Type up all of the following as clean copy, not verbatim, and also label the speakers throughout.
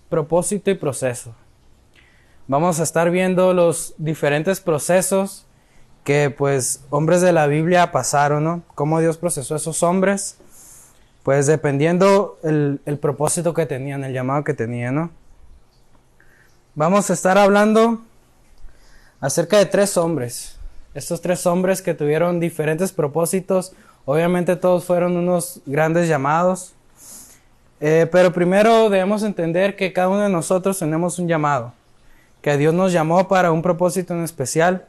Speaker 1: propósito y proceso. Vamos a estar viendo los diferentes procesos que pues hombres de la Biblia pasaron, ¿no? Cómo Dios procesó a esos hombres, pues dependiendo el propósito que tenían, el llamado que tenían, ¿no? Vamos a estar hablando acerca de 3 hombres. Estos 3 hombres que tuvieron diferentes propósitos, obviamente todos fueron unos grandes llamados, pero primero debemos entender que cada uno de nosotros tenemos un llamado, que Dios nos llamó para un propósito en especial,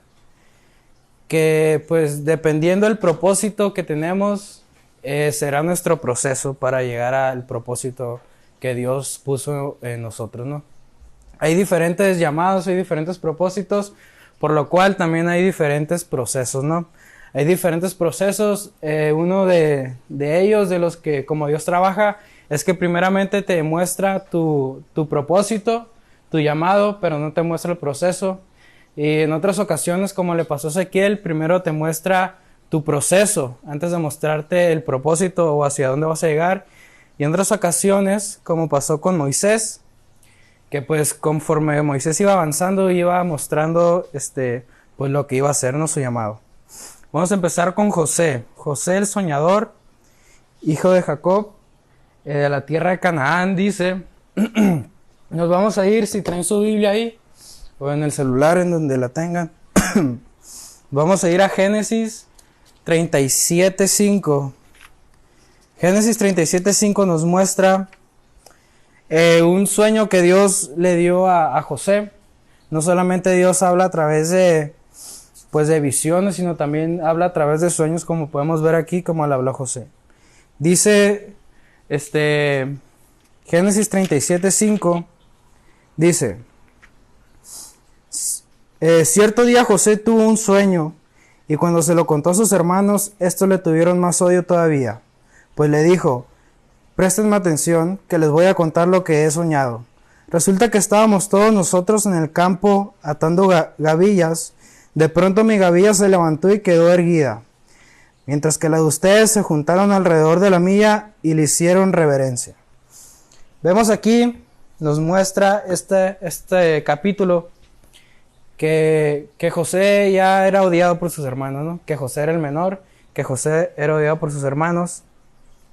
Speaker 1: que pues dependiendo del propósito que tenemos, será nuestro proceso para llegar al propósito que Dios puso en nosotros, ¿no? Hay diferentes llamados, hay diferentes propósitos, por lo cual también hay diferentes procesos, ¿no? Hay diferentes procesos, uno de ellos, de los que como Dios trabaja, es que primeramente te muestra tu propósito, tu llamado, pero no te muestra el proceso. Y en otras ocasiones, como le pasó a Ezequiel, primero te muestra tu proceso antes de mostrarte el propósito o hacia dónde vas a llegar. Y en otras ocasiones, como pasó con Moisés, que pues conforme Moisés iba avanzando, iba mostrando pues lo que iba a hacer, ¿no? Su llamado. Vamos a empezar con José. José el soñador, hijo de Jacob, de la tierra de Canaán, dice. Nos vamos a ir, si traen su Biblia ahí, o en el celular, en donde la tengan. Vamos a ir a Génesis 37:5. Génesis 37:5 nos muestra un sueño que Dios le dio a José. No solamente Dios habla a través de visiones, sino también habla a través de sueños, como podemos ver aquí, como le habló José. Dice, Génesis 37:5, dice, cierto día José tuvo un sueño, y cuando se lo contó a sus hermanos, estos le tuvieron más odio todavía, pues le dijo, préstenme atención, que les voy a contar lo que he soñado. Resulta que estábamos todos nosotros en el campo atando gavillas. De pronto mi gavilla se levantó y quedó erguida, mientras que las de ustedes se juntaron alrededor de la mía y le hicieron reverencia. Vemos aquí, nos muestra este capítulo, que José ya era odiado por sus hermanos, ¿no? Que José era el menor, que José era odiado por sus hermanos,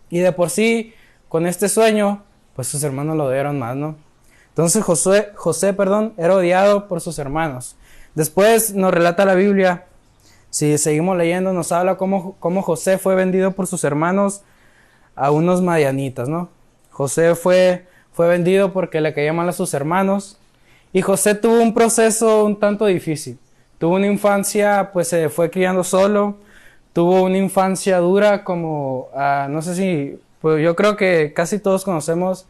Speaker 1: y de por sí, con este sueño, pues sus hermanos lo odiaron más, ¿no? Entonces José, era odiado por sus hermanos. Después nos relata la Biblia, si seguimos leyendo, nos habla cómo José fue vendido por sus hermanos a unos madianitas, ¿no? José fue vendido porque le caía mal a sus hermanos, y José tuvo un proceso un tanto difícil. Tuvo una infancia, pues se fue criando solo, tuvo una infancia dura como, no sé si, pues yo creo que casi todos conocemos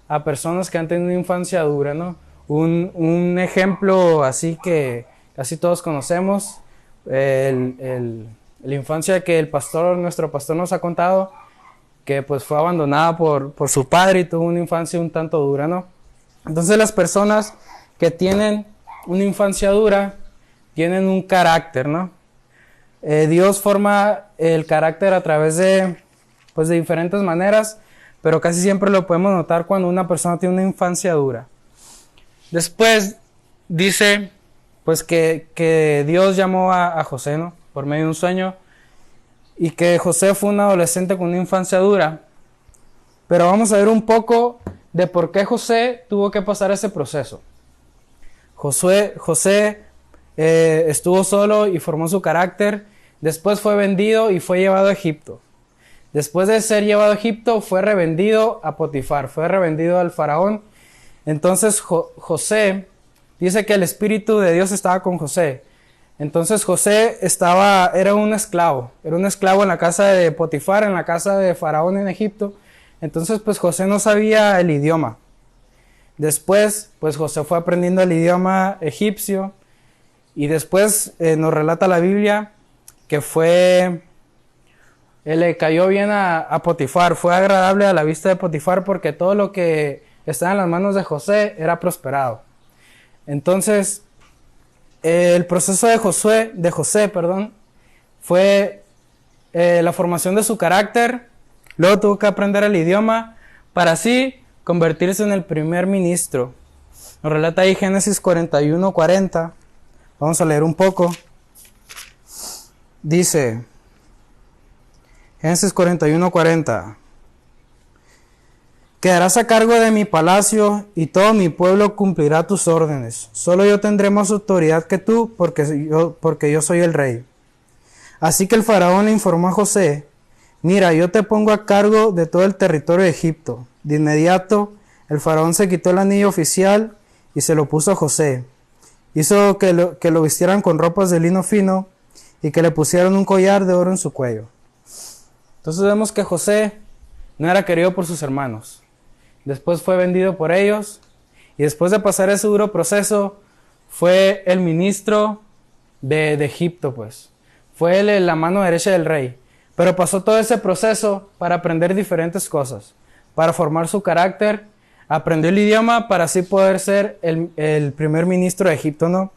Speaker 1: a personas que han tenido una infancia dura, ¿no? Un ejemplo así que casi todos conocemos, la infancia que nuestro pastor nos ha contado, que pues fue abandonada por su padre y tuvo una infancia un tanto dura, ¿no? Entonces las personas que tienen una infancia dura tienen un carácter, ¿no? Dios forma el carácter a través de diferentes maneras, pero casi siempre lo podemos notar cuando una persona tiene una infancia dura. Después dice pues que Dios llamó a José, ¿no? Por medio de un sueño, y que José fue un adolescente con una infancia dura. Pero vamos a ver un poco de por qué José tuvo que pasar ese proceso. José estuvo solo y formó su carácter. Después fue vendido y fue llevado a Egipto. Después de ser llevado a Egipto, fue revendido a Potifar, fue revendido al faraón. Entonces José, dice que el Espíritu de Dios estaba con José. Entonces José era un esclavo en la casa de Potifar, en la casa de faraón en Egipto. Entonces pues José no sabía el idioma. Después pues José fue aprendiendo el idioma egipcio, y después nos relata la Biblia que le cayó bien a Potifar, fue agradable a la vista de Potifar, porque todo lo que estaba en las manos de José era prosperado. Entonces el proceso de José, fue la formación de su carácter. Luego tuvo que aprender el idioma para así convertirse en el primer ministro. Nos relata ahí Génesis 41:40. Vamos a leer un poco. Dice, Génesis 41:40. Quedarás a cargo de mi palacio y todo mi pueblo cumplirá tus órdenes. Solo yo tendré más autoridad que tú porque yo soy el rey. Así que el faraón le informó a José, mira, yo te pongo a cargo de todo el territorio de Egipto. De inmediato, el faraón se quitó el anillo oficial y se lo puso a José. Hizo que lo vistieran con ropas de lino fino y que le pusieran un collar de oro en su cuello. Entonces vemos que José no era querido por sus hermanos. Después fue vendido por ellos y después de pasar ese duro proceso fue el ministro de Egipto, pues. Fue él la mano derecha del rey. Pero pasó todo ese proceso para aprender diferentes cosas, para formar su carácter, aprendió el idioma para así poder ser el primer ministro de Egipto, ¿no?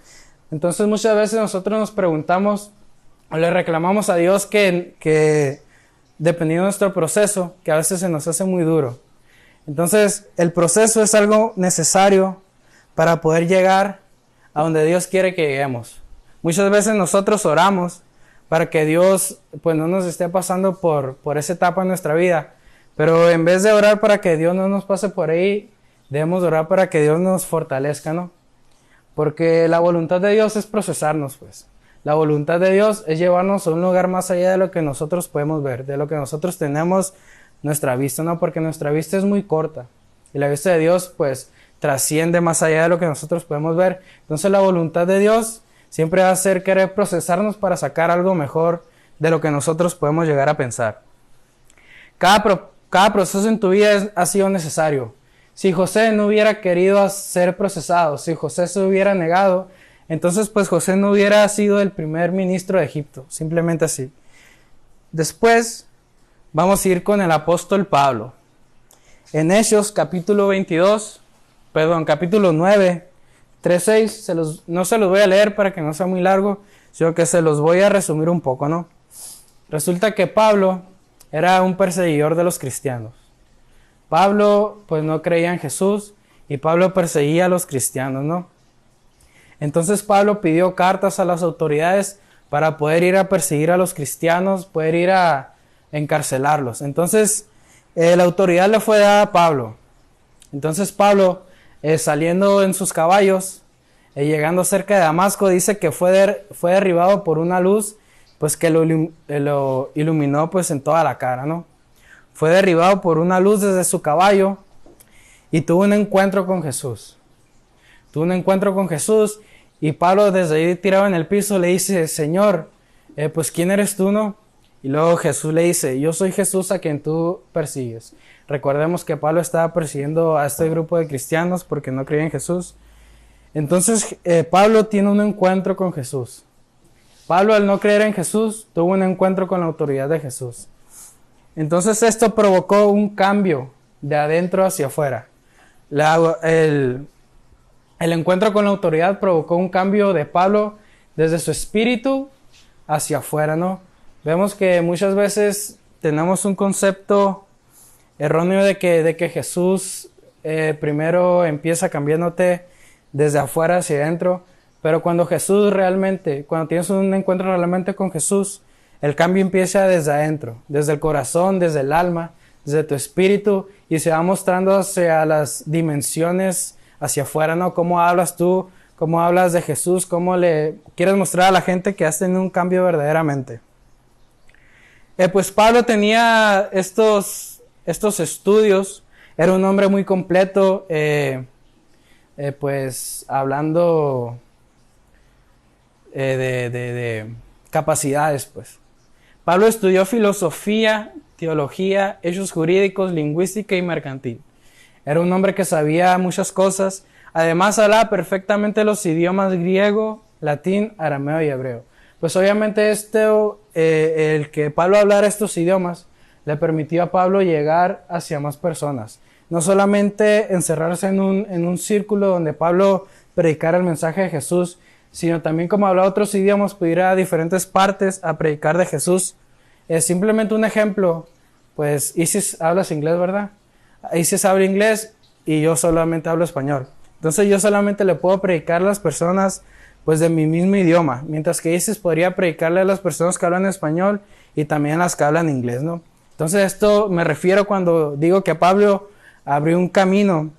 Speaker 1: Entonces muchas veces nosotros nos preguntamos o le reclamamos a Dios que dependiendo de nuestro proceso, que a veces se nos hace muy duro. Entonces, el proceso es algo necesario para poder llegar a donde Dios quiere que lleguemos. Muchas veces nosotros oramos para que Dios pues no nos esté pasando por esa etapa en nuestra vida. Pero en vez de orar para que Dios no nos pase por ahí, debemos orar para que Dios nos fortalezca, ¿no? Porque la voluntad de Dios es procesarnos, pues. La voluntad de Dios es llevarnos a un lugar más allá de lo que nosotros podemos ver, de lo que nosotros tenemos nuestra vista, ¿no? Porque nuestra vista es muy corta y la vista de Dios pues trasciende más allá de lo que nosotros podemos ver. Entonces la voluntad de Dios siempre va a ser querer procesarnos para sacar algo mejor de lo que nosotros podemos llegar a pensar. Cada proceso en tu vida ha sido necesario. Si José no hubiera querido ser procesado, si José se hubiera negado, entonces pues José no hubiera sido el primer ministro de Egipto, simplemente así. Después vamos a ir con el apóstol Pablo. En Hechos capítulo 9, 3-6, no se los voy a leer para que no sea muy largo, sino que se los voy a resumir un poco, ¿no? Resulta que Pablo era un perseguidor de los cristianos. Pablo pues no creía en Jesús y Pablo perseguía a los cristianos, ¿no? Entonces Pablo pidió cartas a las autoridades para poder ir a perseguir a los cristianos, poder ir a encarcelarlos. Entonces la autoridad le fue dada a Pablo. Entonces Pablo saliendo en sus caballos, llegando cerca de Damasco, dice que fue derribado por una luz pues que lo iluminó pues en toda la cara, ¿no? Fue derribado por una luz desde su caballo y tuvo un encuentro con Jesús. Tuvo un encuentro con Jesús y Pablo desde ahí tirado en el piso le dice, Señor, pues ¿quién eres tú, no? Y luego Jesús le dice, yo soy Jesús a quien tú persigues. Recordemos que Pablo estaba persiguiendo a este grupo de cristianos porque no creían en Jesús. Entonces Pablo tiene un encuentro con Jesús. Pablo, al no creer en Jesús, tuvo un encuentro con la autoridad de Jesús. Entonces esto provocó un cambio de adentro hacia afuera. El encuentro con la autoridad provocó un cambio de Pablo desde su espíritu hacia afuera, ¿no? Vemos que muchas veces tenemos un concepto erróneo de que Jesús primero empieza cambiándote desde afuera hacia adentro, pero cuando tienes un encuentro realmente con Jesús, el cambio empieza desde adentro, desde el corazón, desde el alma, desde tu espíritu, y se va mostrando hacia las dimensiones hacia afuera, ¿no? Cómo hablas tú, cómo hablas de Jesús, cómo le quieres mostrar a la gente que has tenido un cambio verdaderamente. Pues Pablo tenía estos estudios, era un hombre muy completo, pues hablando de capacidades, pues. Pablo estudió filosofía, teología, hechos jurídicos, lingüística y mercantil. Era un hombre que sabía muchas cosas. Además hablaba perfectamente los idiomas griego, latín, arameo y hebreo. Pues obviamente el que Pablo hablara estos idiomas le permitió a Pablo llegar hacia más personas. No solamente encerrarse en un círculo donde Pablo predicara el mensaje de Jesús, sino también como hablaba otros idiomas, puede ir a diferentes partes a predicar de Jesús. Simplemente un ejemplo, pues Isis hablas inglés, ¿verdad? Isis habla inglés y yo solamente hablo español. Entonces yo solamente le puedo predicar a las personas pues de mi mismo idioma, mientras que Isis podría predicarle a las personas que hablan español y también a las que hablan inglés, ¿no? Entonces esto me refiero cuando digo que Pablo abrió un camino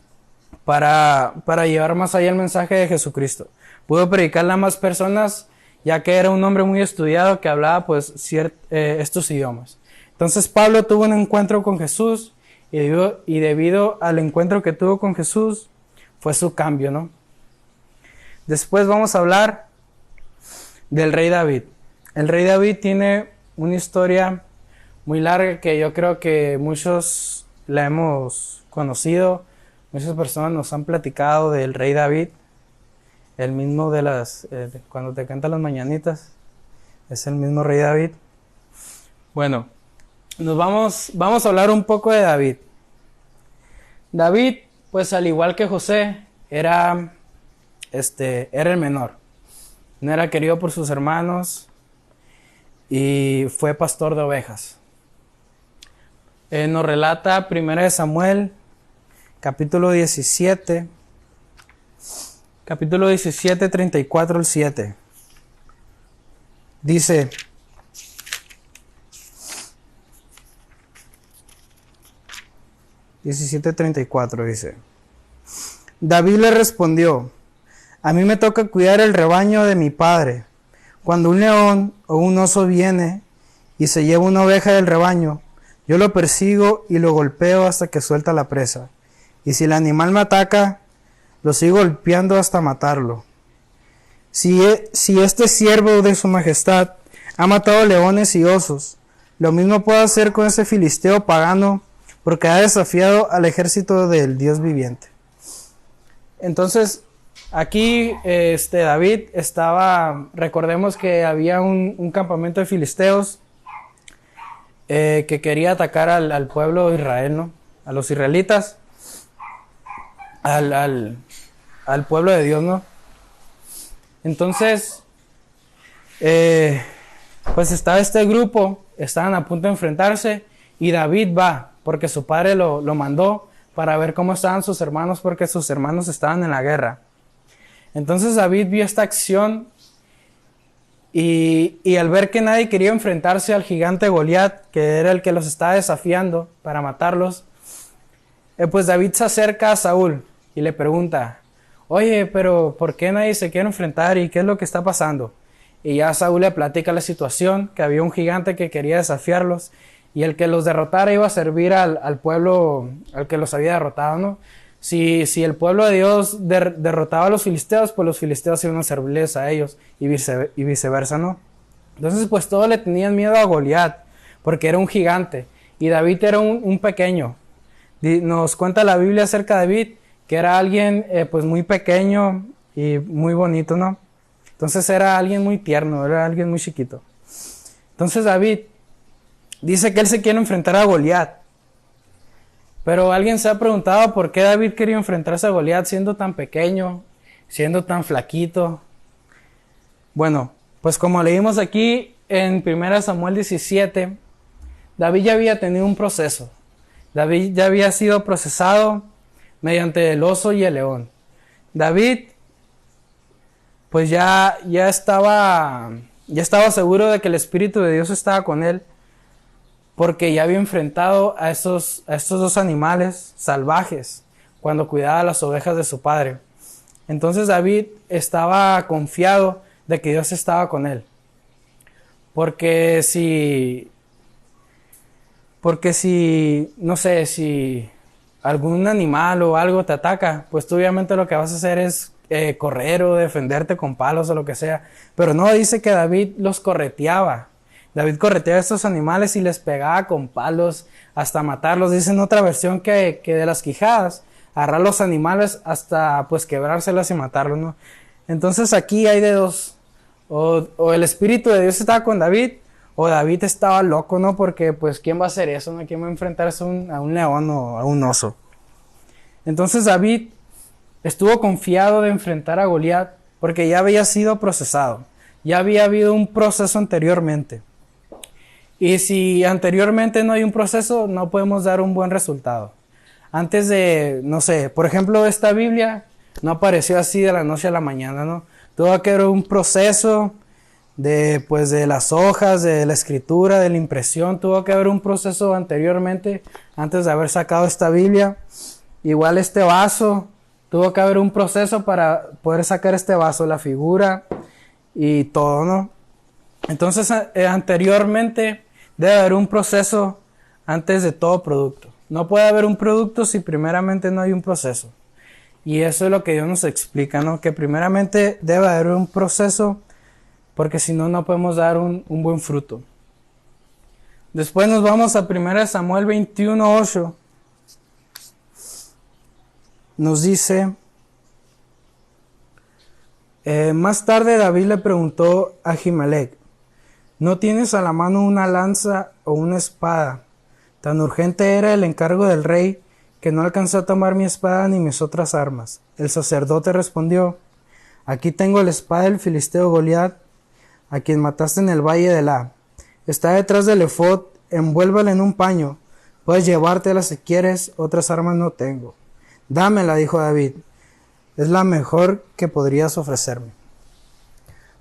Speaker 1: para llevar más allá el mensaje de Jesucristo. Pudo predicarle a más personas, ya que era un hombre muy estudiado que hablaba pues estos idiomas. Entonces Pablo tuvo un encuentro con Jesús y debido al encuentro que tuvo con Jesús fue su cambio, ¿no? Después vamos a hablar del rey David. El rey David tiene una historia muy larga que yo creo que muchos la hemos conocido. Muchas personas nos han platicado del rey David, el mismo de cuando te cantan las mañanitas, es el mismo rey David. Bueno, vamos a hablar un poco de David. David, pues al igual que José, era el menor. No era querido por sus hermanos y fue pastor de ovejas. Nos relata 1 Samuel, capítulo 17, 34 al 7. Dice: dice: David le respondió: a mí me toca cuidar el rebaño de mi padre. Cuando un león o un oso viene y se lleva una oveja del rebaño, yo lo persigo y lo golpeo hasta que suelta la presa. Y si el animal me ataca, lo sigo golpeando hasta matarlo. Si este siervo de su majestad ha matado leones y osos, lo mismo puedo hacer con ese filisteo pagano, porque ha desafiado al ejército del Dios viviente. Entonces, aquí David recordemos que había un campamento de filisteos que quería atacar al pueblo de Israel, ¿no? A los israelitas, al pueblo de Dios, ¿no? Entonces, pues estaba este grupo, estaban a punto de enfrentarse y David va, porque su padre lo mandó para ver cómo estaban sus hermanos, porque sus hermanos estaban en la guerra. Entonces David vio esta acción y al ver que nadie quería enfrentarse al gigante Goliat, que era el que los estaba desafiando para matarlos, pues David se acerca a Saúl y le pregunta: oye, pero ¿por qué nadie se quiere enfrentar y qué es lo que está pasando? Y ya Saúl le platica la situación, que había un gigante que quería desafiarlos y el que los derrotara iba a servir al pueblo al que los había derrotado, ¿no? Si el pueblo de Dios derrotaba a los filisteos, pues los filisteos iban a servirles a ellos y viceversa, ¿no? Entonces pues todos le tenían miedo a Goliat porque era un gigante y David era un pequeño. Nos cuenta la Biblia acerca de David que era alguien pues muy pequeño y muy bonito, ¿no? Entonces era alguien muy tierno, era alguien muy chiquito. Entonces David dice que él se quiere enfrentar a Goliat. Pero alguien se ha preguntado por qué David quería enfrentarse a Goliat siendo tan pequeño, siendo tan flaquito. Bueno, pues como leímos aquí en 1 Samuel 17, David ya había tenido un proceso. David ya había sido procesado mediante el oso y el león. David pues ya estaba seguro de que el Espíritu de Dios estaba con él, porque ya había enfrentado a estos dos animales salvajes cuando cuidaba las ovejas de su padre. Entonces David estaba confiado de que Dios estaba con él. Porque si no sé, si algún animal o algo te ataca, pues tú obviamente lo que vas a hacer es correr o defenderte con palos o lo que sea. Pero no, dice que David los correteaba. David correteaba a estos animales y les pegaba con palos hasta matarlos. Dice en otra versión que de las quijadas agarrar los animales hasta pues quebrárselas y matarlos, ¿no? Entonces aquí hay de dos. O el Espíritu de Dios estaba con David, o David estaba loco, ¿no? Porque pues ¿quién va a hacer eso, no? ¿Quién va a enfrentarse a un león o a un oso? Entonces David estuvo confiado de enfrentar a Goliat porque ya había sido procesado. Ya había habido un proceso anteriormente. Y si anteriormente no hay un proceso, no podemos dar un buen resultado. antes de, no sé, por ejemplo, esta Biblia no apareció así de la noche a la mañana, ¿no? Tuvo que haber un proceso de, pues, de las hojas, de la escritura, de la impresión, tuvo que haber un proceso anteriormente, antes de haber sacado esta Biblia. Igual este vaso, tuvo que haber un proceso para poder sacar este vaso, la figura y todo, ¿no? Entonces, anteriormente debe haber un proceso antes de todo producto. No puede haber un producto si primeramente no hay un proceso. Y eso es lo que Dios nos explica, ¿no? Que primeramente debe haber un proceso, porque si no, no podemos dar un buen fruto. Después nos vamos a 1 Samuel 21:8. Nos dice, más tarde David le preguntó a Ahimelech, ¿no tienes a la mano una lanza o una espada? Tan urgente era el encargo del rey que no alcanzó a tomar mi espada ni mis otras armas. El sacerdote respondió, aquí tengo la espada del filisteo Goliat, a quien mataste en el valle de La. Está detrás del efod, envuélvala en un paño, puedes llevártela si quieres, otras armas no tengo. Dámela, dijo David, es la mejor que podrías ofrecerme.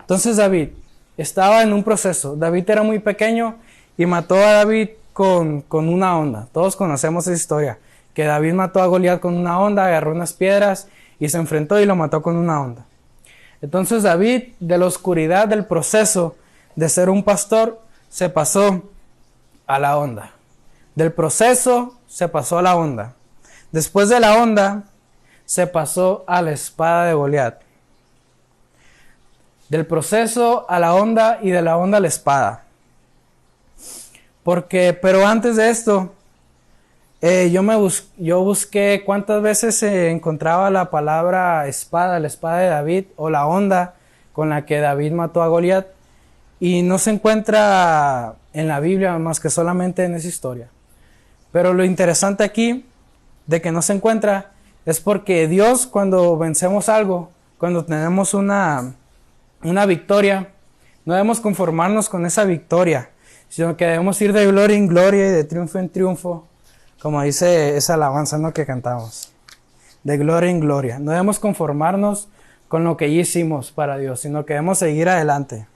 Speaker 1: Entonces David estaba en un proceso. David era muy pequeño y mató a David con una honda. Todos conocemos esa historia, que David mató a Goliat con una honda, agarró unas piedras y se enfrentó y lo mató con una honda. Entonces David, de la oscuridad del proceso de ser un pastor, se pasó a la honda. Del proceso se pasó a la honda. Después de la honda se pasó a la espada de Goliat. Del proceso a la honda y de la honda a la espada. Pero antes de esto, yo busqué cuántas veces se encontraba la palabra espada, la espada de David, o la honda con la que David mató a Goliat, y no se encuentra en la Biblia más que solamente en esa historia. Pero lo interesante aquí, de que no se encuentra, es porque Dios, cuando vencemos algo, cuando tenemos una victoria, no debemos conformarnos con esa victoria, sino que debemos ir de gloria en gloria y de triunfo en triunfo, como dice esa alabanza, ¿no?, que cantamos. De gloria en gloria. No debemos conformarnos con lo que ya hicimos para Dios, sino que debemos seguir adelante.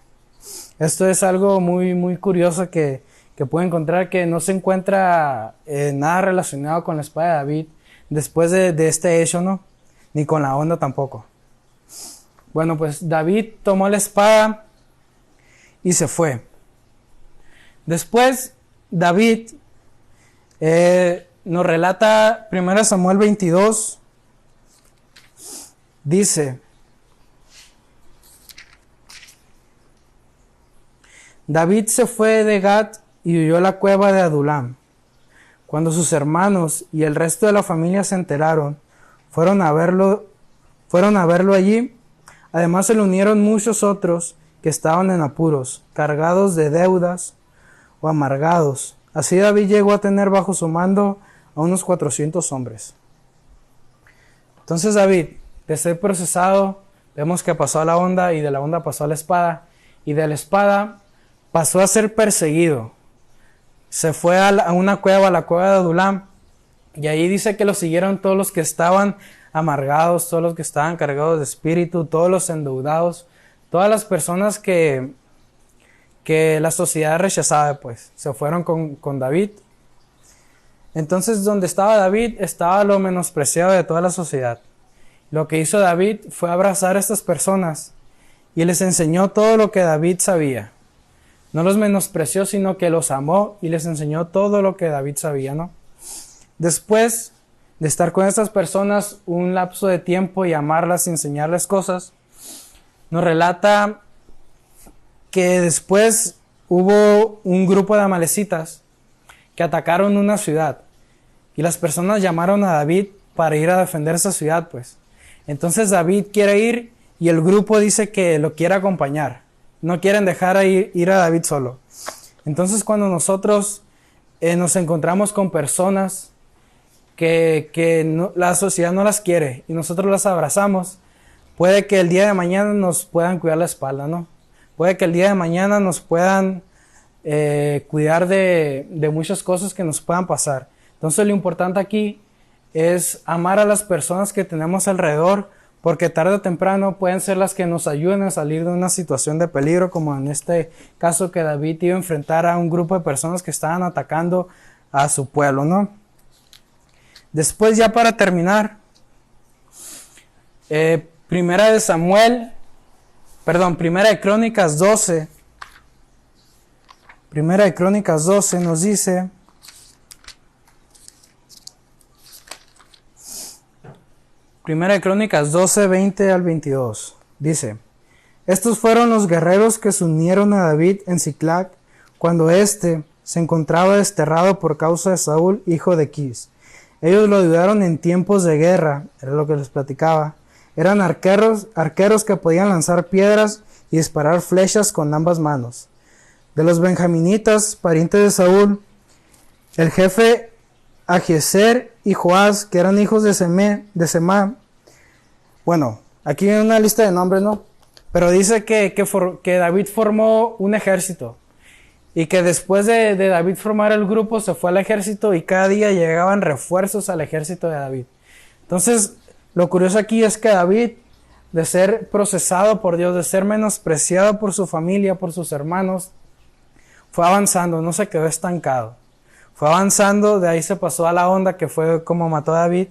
Speaker 1: Esto es algo muy, muy curioso que puede encontrar, que no se encuentra nada relacionado con la espada de David después de este hecho, ¿no? Ni con la honda tampoco. Bueno, pues David tomó la espada y se fue. Después, David nos relata 1 Samuel 22, dice, David se fue de Gat y huyó a la cueva de Adulam. Cuando sus hermanos y el resto de la familia se enteraron, fueron a verlo allí. Además se le unieron muchos otros que estaban en apuros, cargados de deudas o amargados. Así David llegó a tener bajo su mando a unos 400 hombres. Entonces David, de ser procesado, vemos que pasó a la honda, y de la honda pasó a la espada, y de la espada pasó a ser perseguido. Se fue a una cueva, a la cueva de Adulam, y ahí dice que lo siguieron todos los que estaban amargados, todos los que estaban cargados de espíritu, todos los endeudados, todas las personas que la sociedad rechazaba, pues, se fueron con David. Entonces, donde estaba David, estaba lo menospreciado de toda la sociedad. Lo que hizo David fue abrazar a estas personas y les enseñó todo lo que David sabía. No los menospreció, sino que los amó y les enseñó todo lo que David sabía, ¿no? Después de estar con estas personas un lapso de tiempo y amarlas y enseñarles cosas, nos relata que después hubo un grupo de amalecitas que atacaron una ciudad, y las personas llamaron a David para ir a defender esa ciudad, pues. Entonces David quiere ir y el grupo dice que lo quiere acompañar. No quieren dejar ir a David solo. Entonces, cuando nosotros nos encontramos con personas que la sociedad no las quiere y nosotros las abrazamos, puede que el día de mañana nos puedan cuidar la espalda, ¿no? Puede que el día de mañana nos puedan cuidar de muchas cosas que nos puedan pasar. Entonces, lo importante aquí es amar a las personas que tenemos alrededor, porque tarde o temprano pueden ser las que nos ayuden a salir de una situación de peligro, como en este caso que David iba a enfrentar a un grupo de personas que estaban atacando a su pueblo, ¿no? Después, ya para terminar, Primera de Crónicas 12. Primera de Crónicas 12 nos dice: Primera de Crónicas 12, 20 al 22. Dice: Estos fueron los guerreros que se unieron a David en Siclag, cuando éste se encontraba desterrado por causa de Saúl, hijo de Quis. Ellos lo ayudaron en tiempos de guerra, era lo que les platicaba. Eran arqueros que podían lanzar piedras y disparar flechas con ambas manos. De los benjaminitas, parientes de Saúl, el jefe Ahiezer y Joás, que eran hijos de Semá. Bueno, aquí hay una lista de nombres, ¿no? Pero dice que David formó un ejército. Y que después de David formar el grupo, se fue al ejército y cada día llegaban refuerzos al ejército de David. Entonces, lo curioso aquí es que David, de ser procesado por Dios, de ser menospreciado por su familia, por sus hermanos, fue avanzando, no se quedó estancado. Fue avanzando, de ahí se pasó a la onda, que fue como mató a David.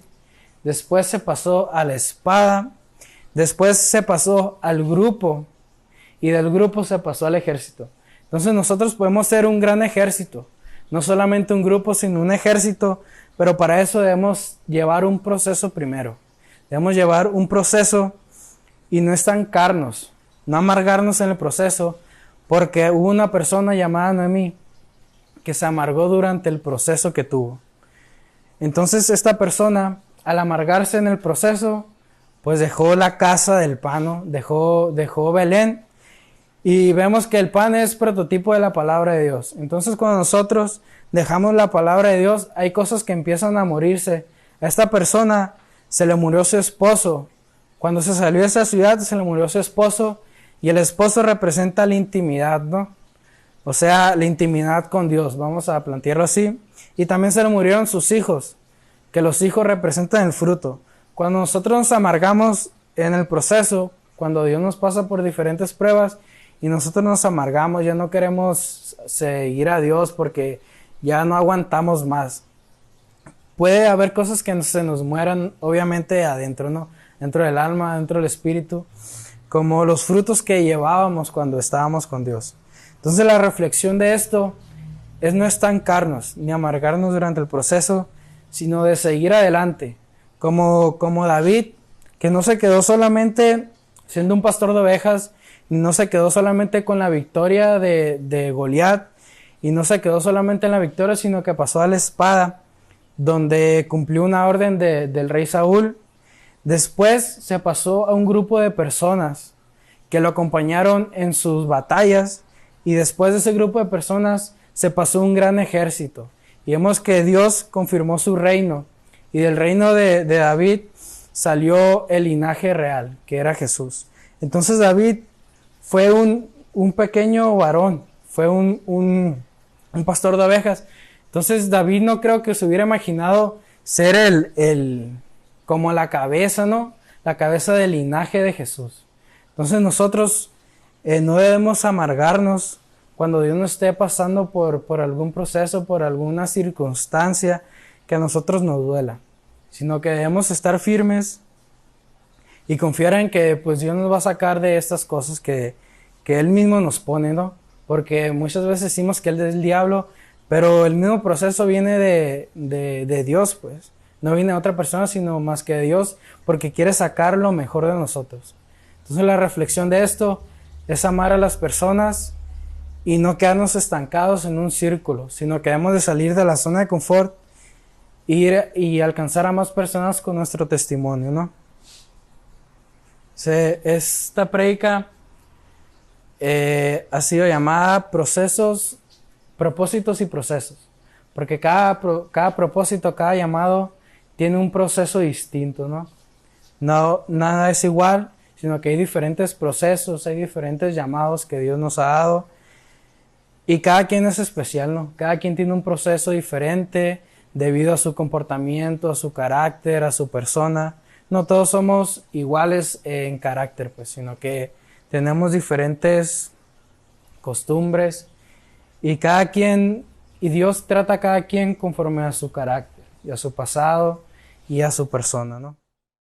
Speaker 1: Después se pasó a la espada. Después se pasó al grupo. Y del grupo se pasó al ejército. Entonces nosotros podemos ser un gran ejército. No solamente un grupo, sino un ejército. Pero para eso debemos llevar un proceso primero. Debemos llevar un proceso y no estancarnos. No amargarnos en el proceso. Porque hubo una persona llamada Noemí que se amargó durante el proceso que tuvo. Entonces esta persona, al amargarse en el proceso, pues dejó la casa del pan, dejó Belén. Y vemos que el pan es prototipo de la palabra de Dios. Entonces cuando nosotros dejamos la palabra de Dios, hay cosas que empiezan a morirse. A esta persona se le murió su esposo. Cuando se salió de esa ciudad, se le murió su esposo. Y el esposo representa la intimidad, ¿no? O sea, la intimidad con Dios, vamos a plantearlo así. Y también se le murieron sus hijos, que los hijos representan el fruto. Cuando nosotros nos amargamos en el proceso, cuando Dios nos pasa por diferentes pruebas y nosotros nos amargamos, ya no queremos seguir a Dios porque ya no aguantamos más. Puede haber cosas que se nos mueran, obviamente, adentro, ¿no? Dentro del alma, dentro del espíritu, como los frutos que llevábamos cuando estábamos con Dios. Entonces la reflexión de esto es no estancarnos ni amargarnos durante el proceso, sino de seguir adelante, como David, que no se quedó solamente siendo un pastor de ovejas, y no se quedó solamente con la victoria de Goliat, y no se quedó solamente en la victoria, sino que pasó a la espada, donde cumplió una orden del rey Saúl. Después se pasó a un grupo de personas que lo acompañaron en sus batallas, y después de ese grupo de personas se pasó un gran ejército. Y vemos que Dios confirmó su reino, y del reino de David salió el linaje real, que era Jesús. Entonces David fue un pequeño varón, fue un pastor de ovejas. Entonces David no creo que se hubiera imaginado ser como la cabeza, ¿no? La cabeza del linaje de Jesús. Entonces nosotros no debemos amargarnos cuando Dios nos esté pasando por algún proceso, por alguna circunstancia que a nosotros nos duela, sino que debemos estar firmes y confiar en que pues Dios nos va a sacar de estas cosas que Él mismo nos pone, ¿no? Porque muchas veces decimos que Él es el diablo, pero el mismo proceso viene de Dios, pues. No viene de otra persona, sino más que de Dios, porque quiere sacar lo mejor de nosotros. Entonces la reflexión de esto es amar a las personas y no quedarnos estancados en un círculo, sino que debemos de salir de la zona de confort ir y alcanzar a más personas con nuestro testimonio, ¿no? Esta prédica ha sido llamada propósitos y procesos, porque cada propósito, cada llamado tiene un proceso distinto, ¿no? No, nada es igual, sino que hay diferentes procesos, hay diferentes llamados que Dios nos ha dado, y cada quien es especial, ¿no? Cada quien tiene un proceso diferente debido a su comportamiento, a su carácter, a su persona. No todos somos iguales en carácter, pues, sino que tenemos diferentes costumbres y Dios trata a cada quien conforme a su carácter y a su pasado y a su persona, ¿no?